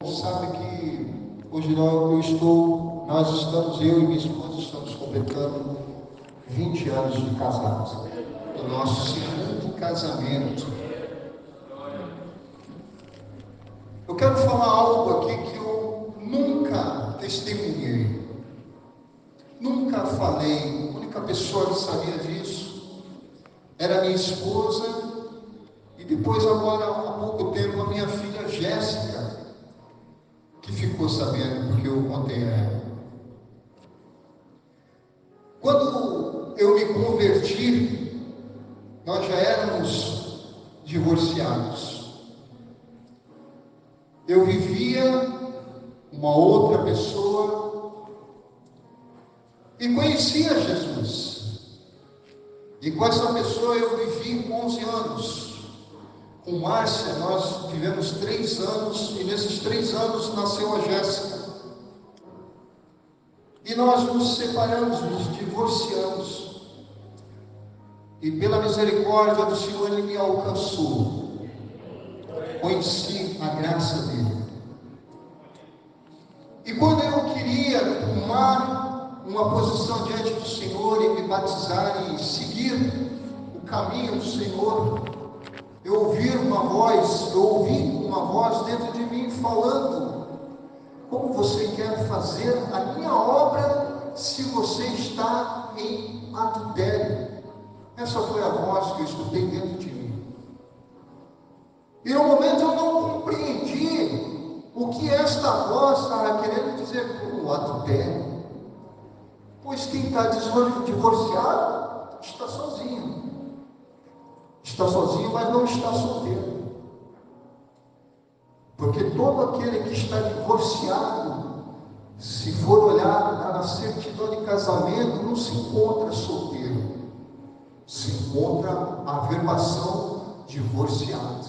Sabe que hoje nós estamos, eu e minha esposa, estamos completando 20 anos de casados. O nosso segundo casamento. Eu quero falar algo aqui que eu nunca testemunhei, nunca falei. A única pessoa que sabia disso era minha esposa, e depois, agora, há pouco tempo, a minha filha Jéssica, que ficou sabendo, porque eu contei a ela. Quando eu me converti, nós já éramos divorciados. Eu vivia uma outra pessoa e conhecia Jesus. E com essa pessoa eu vivi 11 anos. Com Márcia, nós vivemos 3 anos, e nesses 3 anos nasceu a Jéssica. E nós nos separamos, nos divorciamos. E pela misericórdia do Senhor, Ele me alcançou. Conheci a graça dEle. E quando eu queria tomar uma posição diante do Senhor e me batizar e seguir o caminho do Senhor, eu ouvi uma voz dentro de mim falando: como você quer fazer a minha obra se você está em adultério? Essa foi a voz que eu escutei dentro de mim. E no momento eu não compreendi o que esta voz estava querendo dizer com o adultério. Pois quem está divorciado está sozinho. Está sozinho, mas não está solteiro. Porque todo aquele que está divorciado, se for olhar na certidão de casamento, não se encontra solteiro. Se encontra a afirmação divorciado.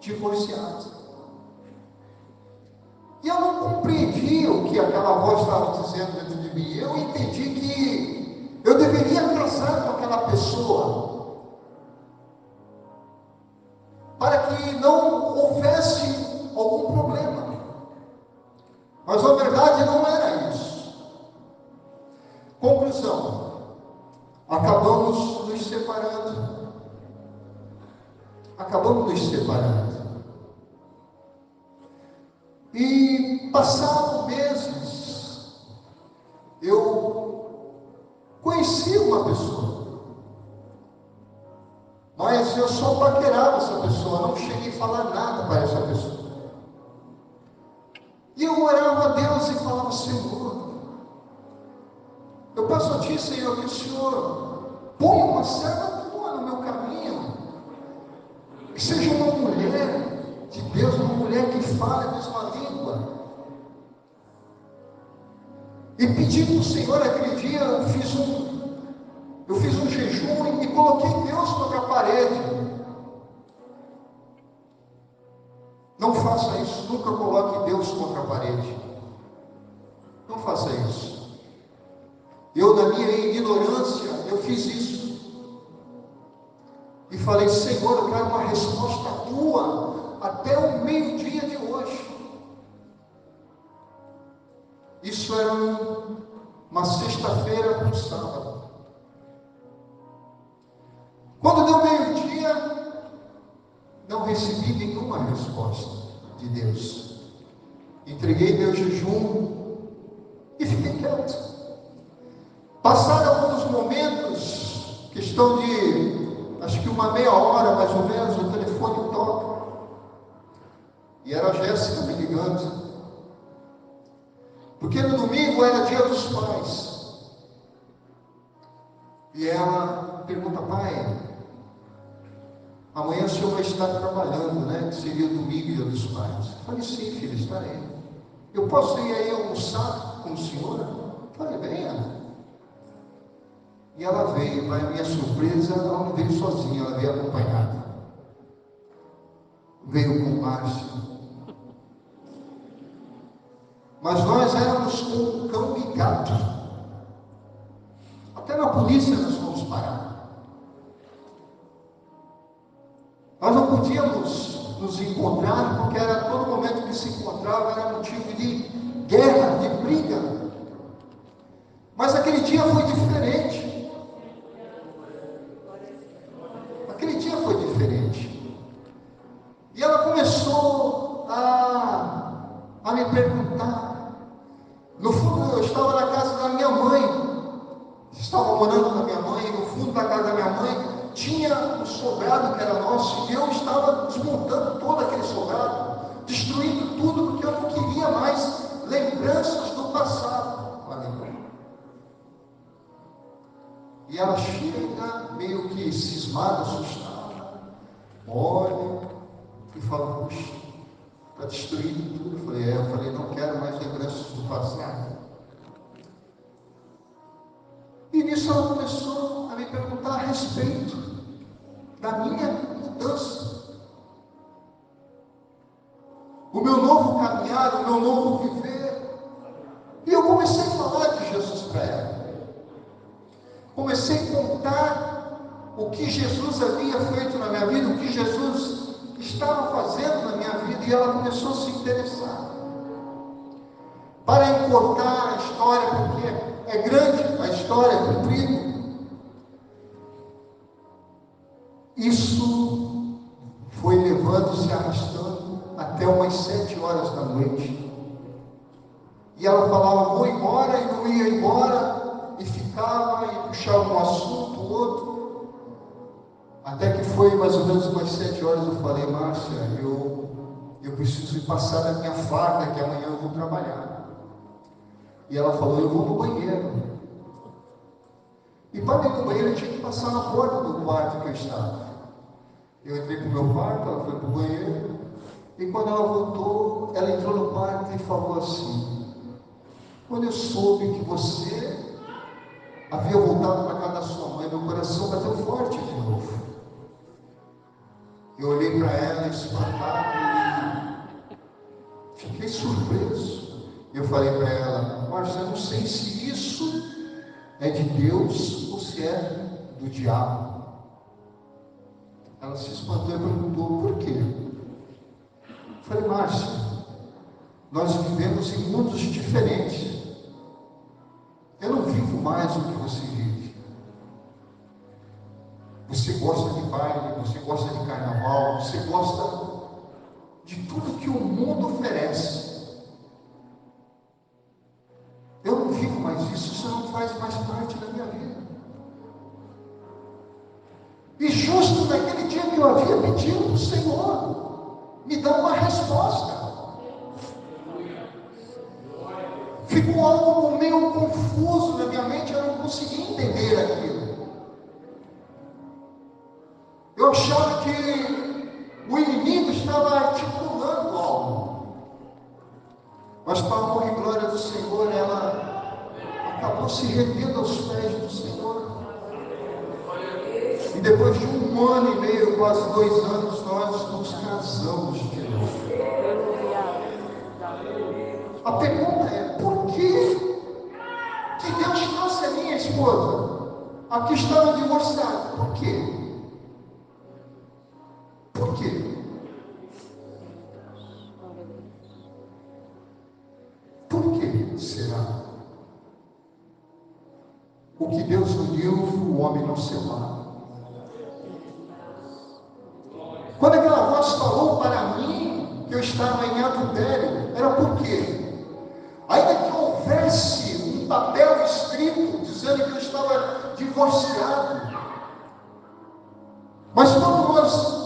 Divorciado. E eu não compreendi o que aquela voz estava dizendo dentro de mim. Eu entendi que eu deveria casar com aquela pessoa, para que não houvesse algum problema. Mas na verdade não era isso. Conclusão: acabamos nos separando. E passados meses, eu conheci uma pessoa. Mas eu só paquerava essa pessoa, não cheguei a falar nada para essa pessoa. E eu orava a Deus e falava: Senhor, eu peço a Ti, Senhor, que o Senhor ponha uma serva Tua no meu caminho, que seja uma mulher de Deus, uma mulher que fale a mesma língua. E pedi para o Senhor, aquele dia eu fiz um jejum e coloquei Deus contra a parede. Não faça isso, nunca coloque Deus contra a parede. Não faça isso. Eu, na minha ignorância, eu fiz isso. E falei: Senhor, eu quero uma resposta Tua até o meio-dia de hoje. Isso era uma sexta-feira para um sábado. Quando deu meio-dia, não recebi nenhuma resposta de Deus. Entreguei meu jejum e fiquei quieto. Passaram alguns momentos, questão de acho que uma meia hora mais ou menos, o telefone toca. E era a Jéssica me ligando. Porque no domingo era dia dos pais. E ela pergunta: pai, amanhã o senhor vai estar trabalhando, né? Que seria o domingo e dia dos pais. Eu falei: sim, filho, estarei. Eu posso ir aí almoçar com o senhor? Eu falei: venha. E ela veio, mas a minha surpresa, ela não veio sozinha, ela veio acompanhada. Veio com Márcio. Mas nós éramos como um cão e gato. Até na polícia nós fomos parar. Nós não podíamos nos encontrar porque era toda começou a me perguntar. No fundo, eu estava na casa da minha mãe, estava morando com a minha mãe, e no fundo da casa da minha mãe tinha um sobrado que era nosso, e eu estava desmontando todo aquele sobrado, destruindo tudo, porque eu não queria mais lembranças do passado. E ela chega, meio que cismada, assustada, olha e fala: puxa, está destruindo tudo. Eu falei, não quero mais lembranças do passado. E nisso ela começou a me perguntar a respeito da minha mudança, o meu novo caminhar, o meu novo viver. E eu comecei a falar de Jesus para ela. Comecei a contar o que Jesus havia feito na minha vida, o que Jesus estava fazendo na minha vida, e ela começou a se interessar. Para encurtar a história, porque é grande a história, é comprida, isso foi levando-se, arrastando até umas 7 horas da noite. E ela falava: vou embora, e não ia embora, e ficava, e puxava um assunto, outro, até que foi mais ou menos umas 7 horas. Eu falei: Márcia, eu preciso ir passar da minha farda, que amanhã eu vou trabalhar. E ela falou: eu vou no banheiro. E para ir no banheiro eu tinha que passar na porta do quarto que eu estava. Eu entrei para o meu quarto, ela foi para o banheiro, e quando ela voltou, ela entrou no quarto e falou assim: quando eu soube que você havia voltado para casa da sua mãe, meu coração bateu forte de novo. Eu olhei para ela espantado e fiquei surpreso. Eu falei para ela: Márcia, eu não sei se isso é de Deus ou se é do diabo. Ela se espantou e perguntou: por quê? Eu falei: Márcia, nós vivemos em mundos diferentes. Eu não vivo mais o que você vive. Você gosta de baile, você gosta de carnaval, você gosta de tudo que o mundo oferece. Eu não vivo mais isso não faz mais parte da minha vida. E justo naquele dia que eu havia pedido para o Senhor me dar uma resposta, ficou algo meio confuso na minha mente, eu não conseguia entender aquilo. Eu achava que o inimigo estava articulando algo, mas para a honra e glória do Senhor, ela acabou se rendendo aos pés do Senhor. E depois de 1 ano e meio, quase 2 anos, nós nos casamos de novo. A pergunta é: por que Deus trouxe a minha esposa? Aqui estava divorciada. Por quê? Por quê? Por que será? O que Deus uniu, o homem não separa. Quando aquela voz falou para mim que eu estava em adultério, era por quê? Ainda que houvesse um papel escrito dizendo que eu estava divorciado, mas quando nós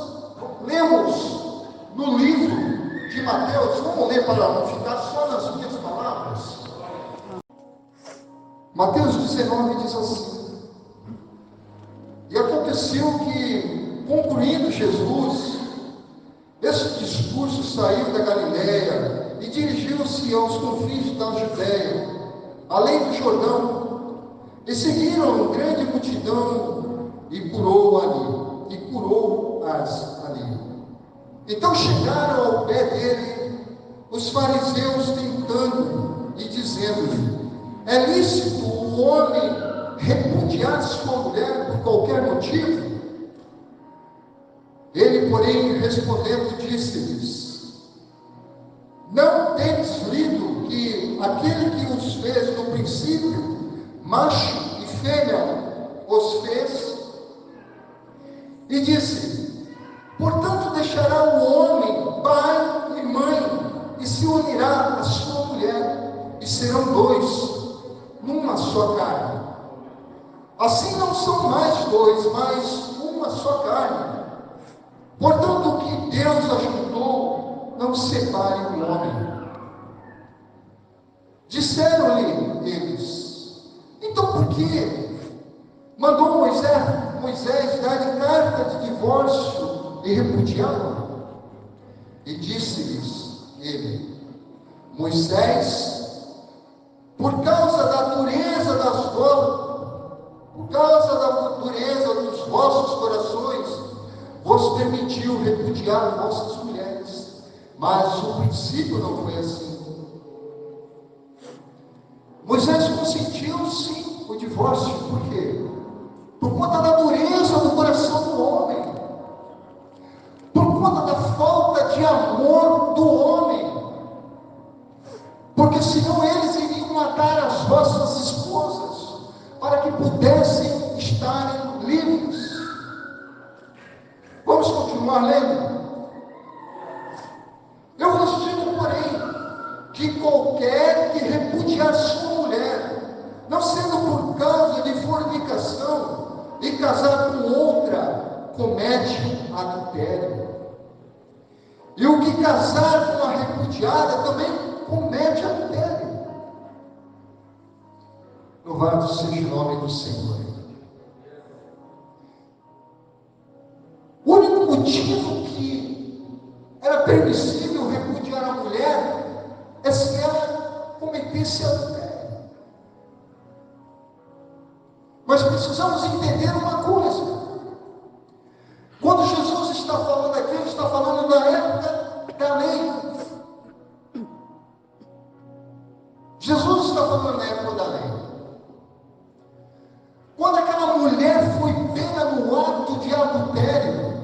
lemos no livro de Mateus, vamos ler para não ficar só nas minhas palavras. Mateus 19 diz assim: e aconteceu que, concluindo Jesus esse discurso, saiu da Galiléia e dirigiu-se aos confins da Judéia, além do Jordão, e seguiram grande multidão e curou-as ali. Então chegaram ao pé dele os fariseus, tentando e dizendo-lhe: é lícito o homem repudiar sua mulher por qualquer motivo? Ele, porém, respondendo, disse-lhes: não tendes lido que aquele que os fez no princípio, macho e fêmea os fez? E disse: portanto deixará o homem pai deixará a sua mulher, e serão dois, numa só carne. Assim não são mais dois, mas uma só carne. Portanto, o que Deus ajuntou, não separe o homem. Disseram-lhe eles: então por que mandou Moisés dar-lhe carta de divórcio e repudiá-la? E disse-lhes ele: Moisés, por causa da dureza dos vossos corações, vos permitiu repudiar vossas mulheres, mas o princípio não foi assim. Moisés consentiu sim o divórcio, por quê? Por conta da dureza do coração do homem, por conta da falta de amor do homem, porque senão eles iriam matar as vossas esposas, para que pudessem estarem livres. Vamos continuar lendo. Eu vos digo, porém, que qualquer que repudiar sua mulher, não sendo por causa de fornicação, e casar com outra, comete adultério. E o que casar com a repudiada também comete adultério. Louvado seja o nome do Senhor. O único motivo que era permissível repudiar a mulher é se ela cometesse adultério. Mas precisamos entender uma coisa. Quando Jesus está falando aqui, ele está falando da época da lei. Jesus está falando da época da lei. Quando aquela mulher foi pega no ato de adultério,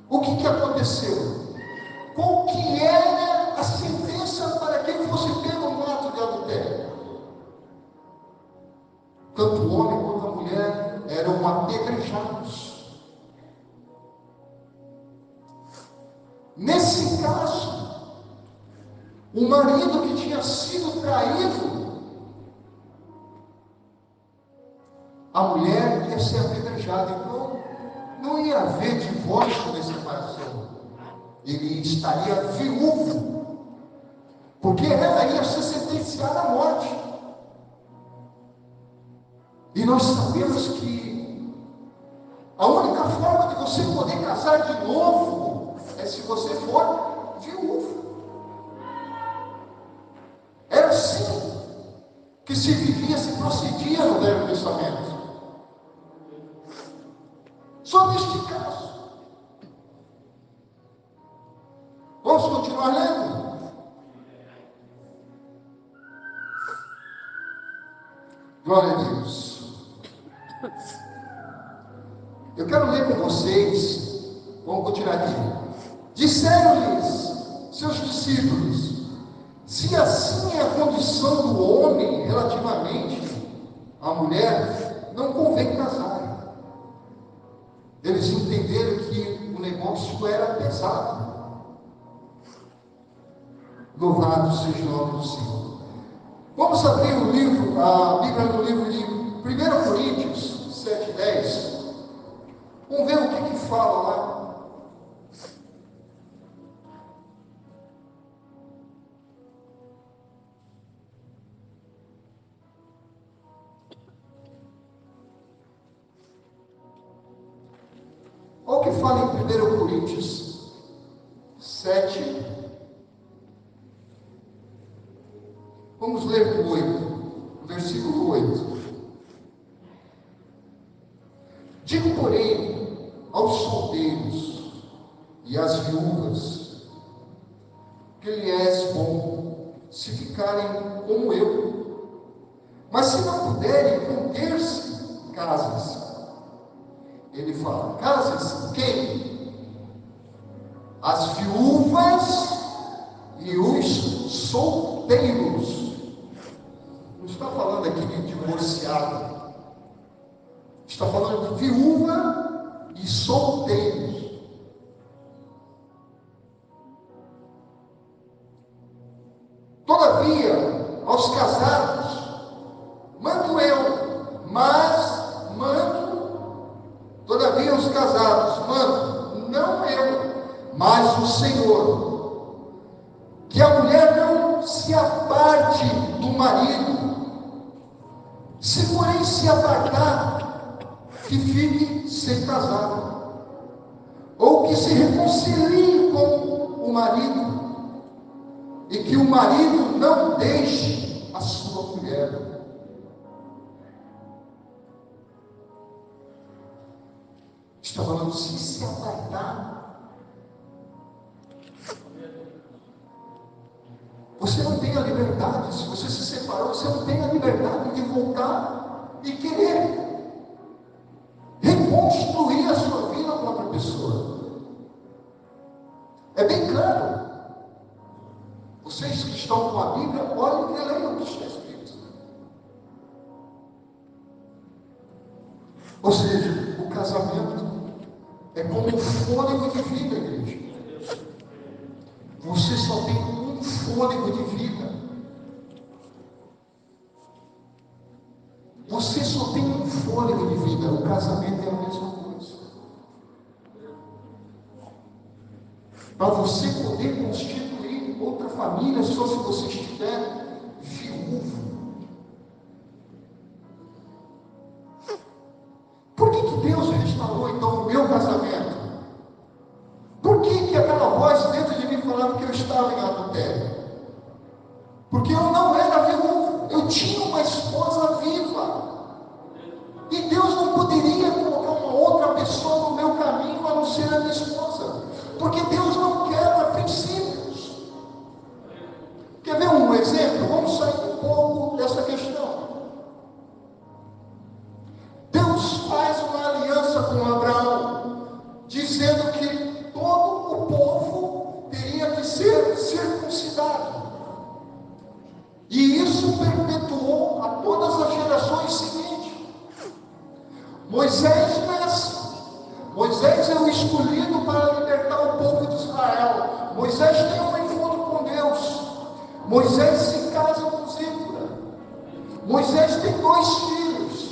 o que aconteceu? Qual que era a sentença para quem fosse pego no ato de adultério? Tanto o homem quanto a mulher eram apedrejados. Nesse caso, o marido que tinha sido traído, a mulher ia ser apedrejada. Então, não ia haver divórcio nem separação. Ele estaria viúvo, porque ela ia ser sentenciada à morte. E nós sabemos que a única forma de você poder casar de novo é se você for viúvo. Era assim que se vivia, se procedia no Velho Testamento. Só neste caso. Vamos continuar lendo? Glória a Deus. Eu quero ler com vocês. Vamos continuar aqui. Disseram-lhes seus discípulos: se assim é a condição do homem relativamente à mulher, não convém casar. Eles entenderam que o negócio era pesado. Louvado seja o nome do Senhor. Vamos abrir o livro, a Bíblia no livro de 1 Coríntios 7:10. Vamos ver o que fala lá. Olha o que fala em 1 Coríntios 7. Vamos ler o 8, versículo 8. Digo, porém, aos solteiros e às viúvas, que lhes é bom se ficarem como eu. Mas se não puderem conter-se, casem-se. Ele fala: casem-se quem? As viúvas e os solteiros. Não está falando aqui de divorciado. Está falando de viúva e solteiros. todavia, aos casados, mando eu, todavia aos casados, não eu, mas o Senhor, que a mulher não se aparte do marido, se porém se apartar, que fique sem casado, ou que se reconcilie com o marido, e que o marido não deixe a sua mulher. Está falando, se apartar, você não tem a liberdade. Se você se separou, você não tem a liberdade de voltar e querer reconstruir a sua vida com outra pessoa. É bem claro. Vocês que estão com a Bíblia, olhem e leiam o que está escrito. Ou seja, o casamento é como um fôlego de vida, igreja. Você só tem um fôlego de vida. Você só tem um fôlego de vida. O casamento é a mesma coisa. Para você poder constituir outra família, só se você estiver viúvo. Por que Deus restaurou então o meu casamento? Por que aquela voz dentro de mim falava que eu estava em adultério? Porque eu não era viúvo, eu tinha uma esposa viva. E Deus não poderia colocar uma outra pessoa no meu caminho a não ser a minha esposa. Porque Deus não quebra princípios. Quer ver um exemplo? Vamos sair um pouco dessa questão. Deus faz uma aliança com Abraão, dizendo que todo o povo teria que ser circuncidado. E isso perpetuou a todas as gerações seguintes. Moisés nasce. Moisés é o escolhido para libertar o povo de Israel. Moisés tem um encontro com Deus. Moisés se casa com Zípora. Moisés tem 2 filhos.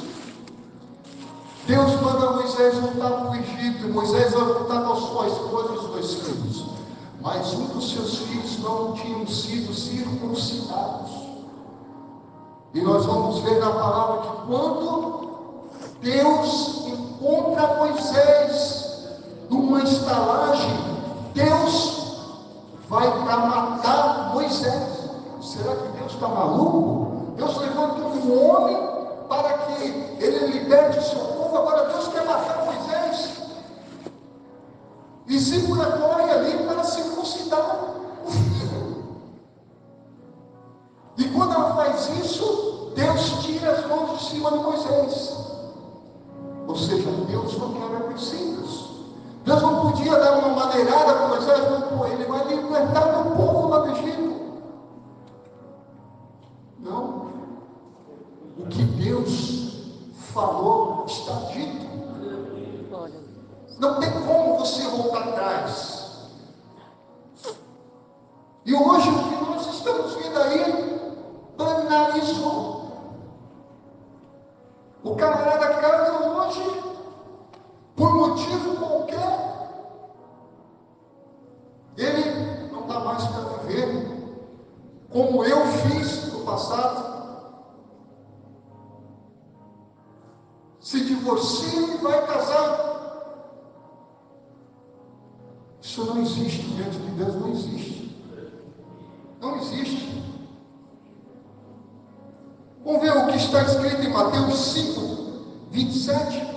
Deus manda Moisés voltar para o Egito. Moisés vai voltar com a sua esposa e os 2 filhos. Mas um dos seus filhos não tinham sido circuncidados. E nós vamos ver na palavra que quando Deus encontra Moisés numa estalagem, Deus vai para matar Moisés. Será que Deus está maluco? Deus levanta um homem para que ele liberte o seu povo. Agora Deus quer matar Moisés. E Zípora corre ali para circuncidar o filho. E quando ela faz isso, Deus tira as mãos de cima de Moisés. Ou seja, Deus não quebra princípios. Deus não podia dar uma maneirada para Moisés, não, ele vai libertar o povo lá do Egito. Não. O que Deus falou está dito. Não tem como você voltar atrás. E hoje o que nós estamos vendo aí banalizou. O camarada casa hoje, por motivo qualquer, ele não dá mais para viver como eu fiz no passado. Se divorcia e vai casar. Isso não existe diante de Deus, não existe. Não existe. Vamos ver o que está escrito em Mateus 5, 27.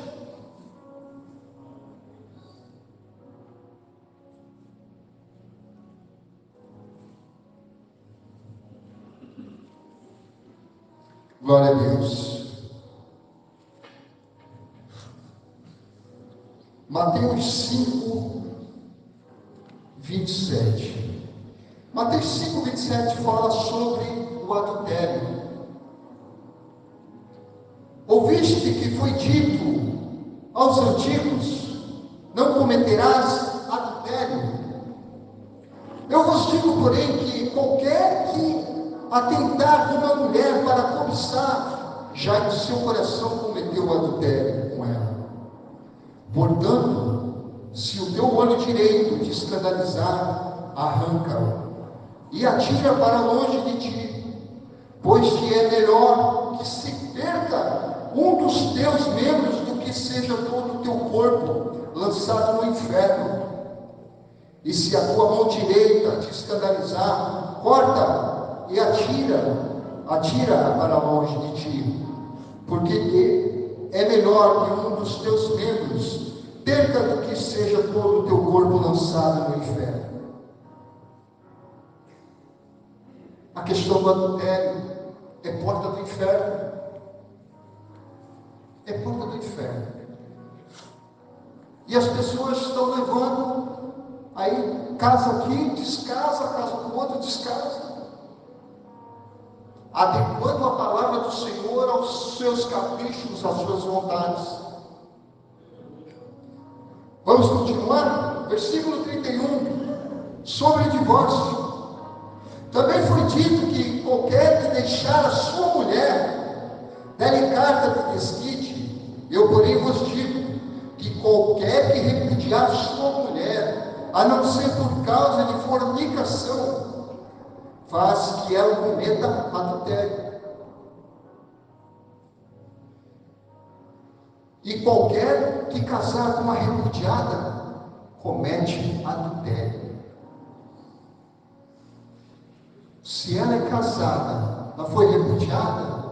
Glória a Deus. Mateus 5, 27. Mateus 5, 27 fala sobre o adultério. Ouviste que foi dito aos antigos: não cometerás adultério. Eu vos digo, porém, que qualquer que atentar numa mulher para cobiçar, já em seu coração cometeu adultério com ela. Portanto, se o teu olho direito te escandalizar, arranca-o e atira para longe de ti, pois te é melhor que se perca um dos teus membros do que seja todo o teu corpo lançado no inferno. E se a tua mão direita te escandalizar, corta e atira para longe de ti, porque é melhor que um dos teus membros perca do que seja todo o teu corpo lançado no inferno. A questão do adultério é porta do inferno. É porta do inferno. E as pessoas estão levando, aí casa aqui, descasa, casa com o outro, descasa, adequando a palavra do Senhor aos seus caprichos, às suas vontades. Vamos continuar? Versículo 31, sobre divórcio. Também foi dito que qualquer que deixar a sua mulher, dê-lhe carta de desquite. Eu, porém, vos digo que qualquer que repudiar sua mulher, a não ser por causa de fornicação, faz que ela cometa adultério. E qualquer que casar com uma repudiada, comete adultério. Se ela é casada, ela foi repudiada,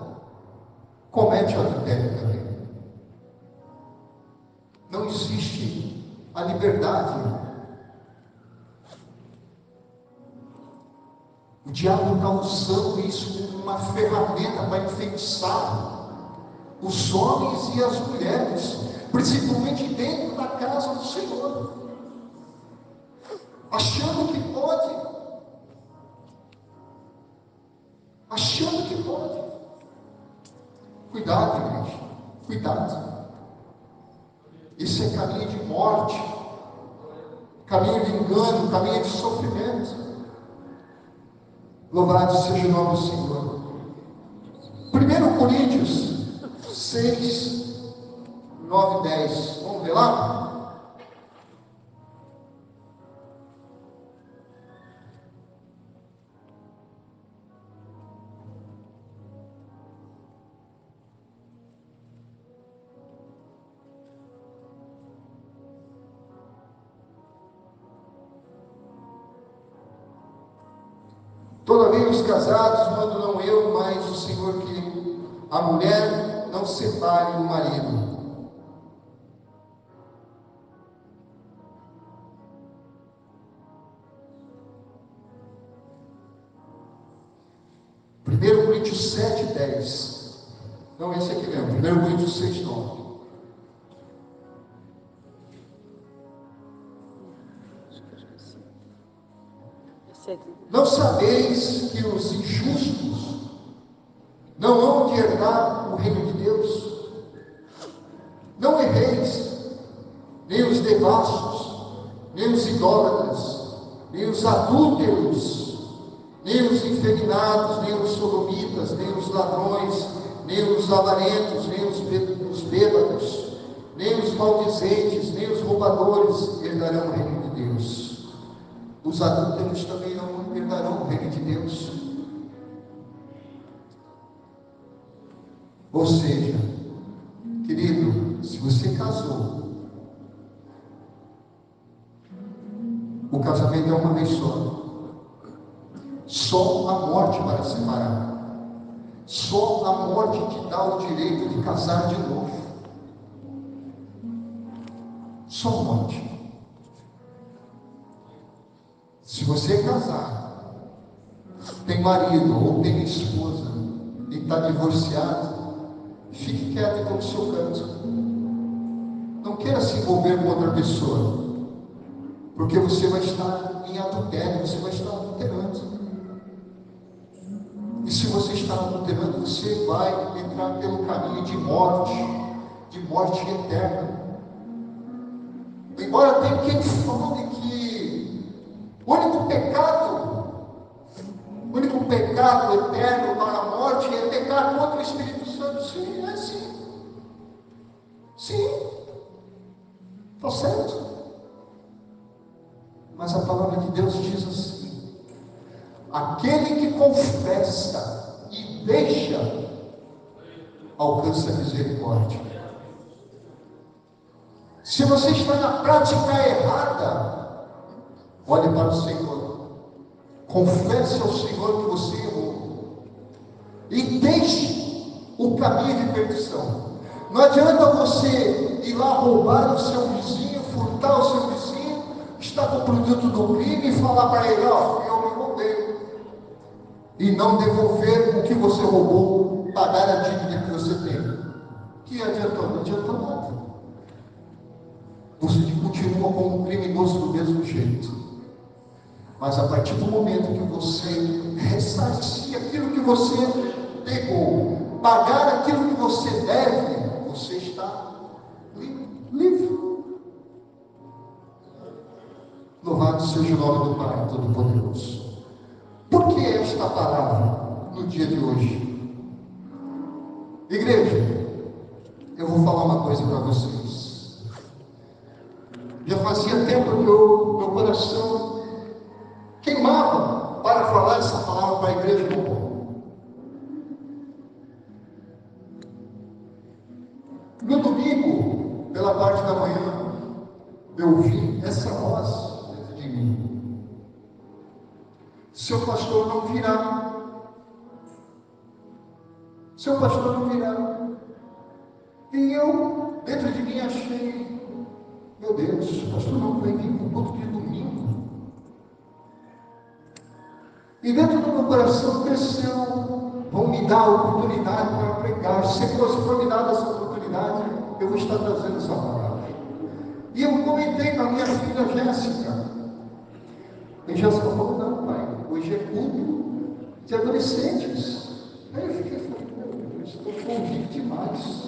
comete adultério também. Não existe a liberdade. O diabo está usando isso como uma ferramenta para enfeitiçar os homens e as mulheres, principalmente dentro da casa do Senhor, achando que pode. Cuidado, igreja, cuidado. Isso é caminho de morte, caminho de engano, caminho de sofrimento. Louvado seja o nome do Senhor. 1 Coríntios 6, 9 e 10. Vamos ver lá? Todavia os casados mando não eu, mas o Senhor, que a mulher não separe o marido. Primeiro Coríntios 7, 10. Não, esse aqui mesmo. 1 Coríntios 6, 9. Não sabeis que os injustos não hão de herdar o reino de Deus? Não erreis, nem os devassos, nem os idólatras, nem os adúlteros, nem os infeminados, nem os sodomitas, nem os ladrões, nem os avarentos, nem os bêbados, nem os maldizentes, nem os roubadores herdarão o reino de Deus. Os adúlteros também não herdarão o reino de Deus. Ou seja, querido, se você casou, o casamento é uma vez só. Só a morte para separar. Só a morte te dá o direito de casar de novo. Só a morte. Se você casar, tem marido ou tem esposa e está divorciado, fique quieto no seu canto. Não queira se envolver com outra pessoa, porque você vai estar em adultério, você vai estar adulterando. E se você está adulterando, você vai entrar pelo caminho de morte eterna. Embora tenha quem fale que o único pecado pecado eterno para a morte é pecar contra o Espírito Santo. Sim, é sim. Sim. Está certo. Mas a palavra de Deus diz assim: aquele que confessa e deixa, alcança a misericórdia. Se você está na prática errada, olhe para o Senhor, confesse ao Senhor que você errou e deixe o caminho de perdição. Não adianta você ir lá roubar o seu vizinho, furtar o seu vizinho, estar com o produto do crime e falar para ele: ó, eu me roubei, e não devolver o que você roubou, pagar a dívida que você tem. Que adiantou? Não adiantou nada. Você continua como um criminoso do mesmo jeito. Mas a partir do momento que você ressarcir aquilo que você pegou, pagar aquilo que você deve, você está livre. Louvado seja o nome do Pai Todo-Poderoso. Por que esta palavra no dia de hoje? Igreja, eu vou falar uma coisa para vocês. Já fazia tempo que meu coração queimava para falar essa palavra para a igreja do povo. No domingo, pela parte da manhã, eu ouvi essa voz dentro de mim: seu pastor não virá. Seu pastor não virá. E eu, dentro de mim, achei: meu Deus, o pastor não vai vir para o culto de domingo. E dentro do meu coração cresceu: vão me dar a oportunidade para pregar. Se for me dada essa oportunidade, eu vou estar trazendo essa palavra. E eu comentei com a minha filha Jéssica. E Jéssica falou: não, pai, hoje é culto de adolescentes. Aí eu fiquei falando: estou convicto demais.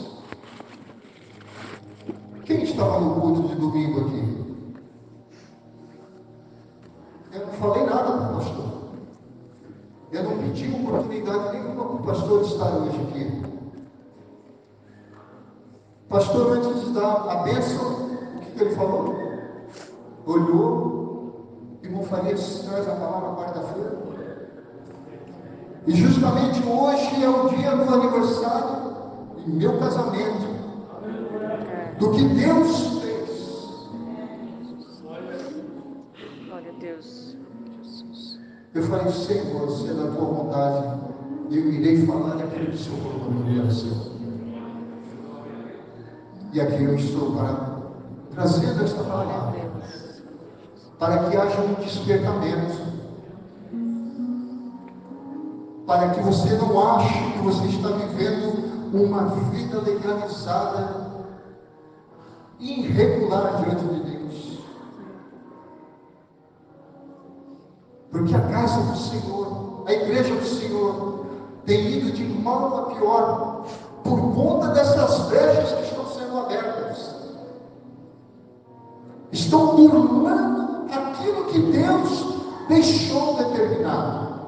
Quem estava no culto de domingo aqui? Eu não falei nada para o pastor. Eu não pedi oportunidade nenhuma para o pastor estar hoje aqui. O pastor, antes de dar a bênção, o que ele falou? Olhou: irmão Farias, traz a palavra quarta-feira. E justamente hoje é o dia do aniversário do meu casamento, do que Deus fez. Glória a Deus. Eu falei: Senhor, se é da tua vontade, eu irei falar daquilo que o Senhor colocou no meu coração. E aqui eu estou para trazendo esta palavra, para que haja um despertamento, para que você não ache que você está vivendo uma vida legalizada, irregular diante de Deus. Porque a casa do Senhor, a igreja do Senhor, tem ido de mal a pior, por conta dessas brechas que estão sendo abertas. Estão burlando aquilo que Deus deixou determinado.